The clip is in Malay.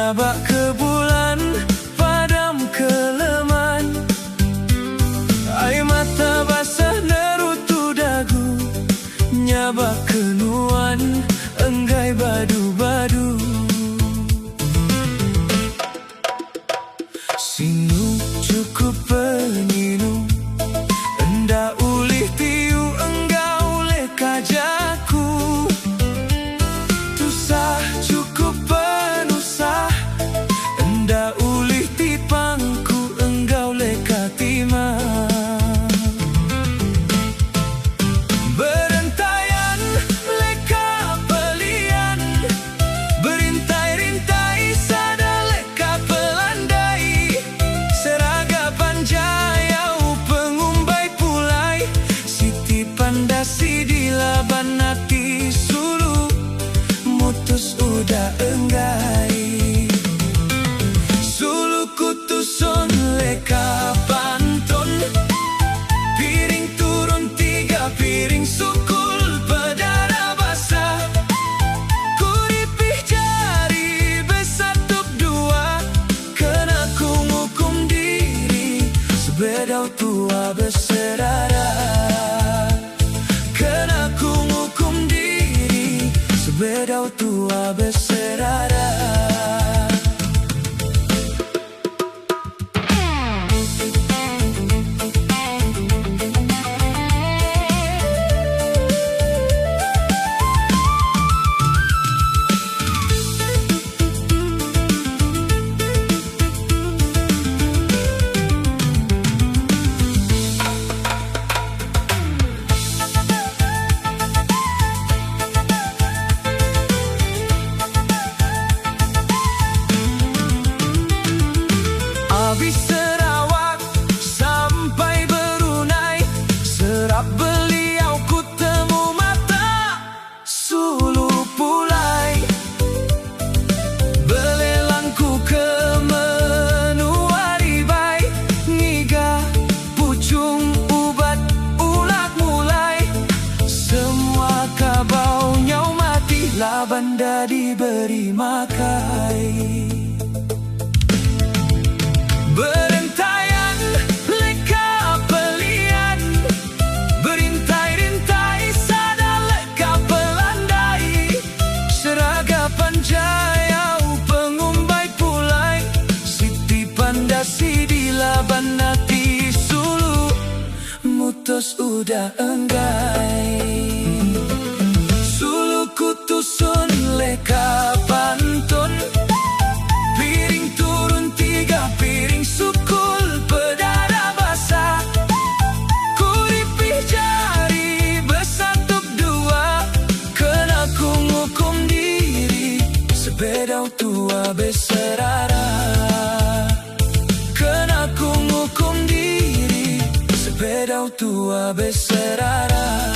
nyabak ke bulan, padam keleman. Air mata basah nerutu dagu, nyabak kenuan, enggai badu-badu. Sinu cukup penyinu, enda ulih tiu enggau leh kajaku. Tusah cukup penusah, enda ulih tipangku enggau leh katima. Berentayan leka pelian, berintai-rintai sada leka pelandai. Seragapan jayau pengumbai pulai, siti pandasi di laban hati sulu, mutus udah enggai. Sulu kutuson leka pantun, piring turun 3 piring sukul bedara basah. Kuripih jari besatup 2, kena ku ngukum diri sebedau tua berserara. Kena ku ngukum diri sebedau tua berserara. Habis Sarawak sampai Brunei, serap beliau ku temu mata sulu pulai. Belelangku ke menua ribai, ngiga pucung ubat ulat mulai. Semua kabau nyau mati, labanda diberi makai. Berentayan leka pelian, berintai-rintai sada leka pelandai. Seragapan jayau pengumbai pulai, siti pandasi di laban hati sulu, mutus udah enggai. Sulu kutusun leka pantun, piring turun 3 piring sukul bedara basah. Kuripih jari besatup 2, kena ku ngukum diri sebedau tua berserara. Kena ku ngukum diri sebedau tua berserara.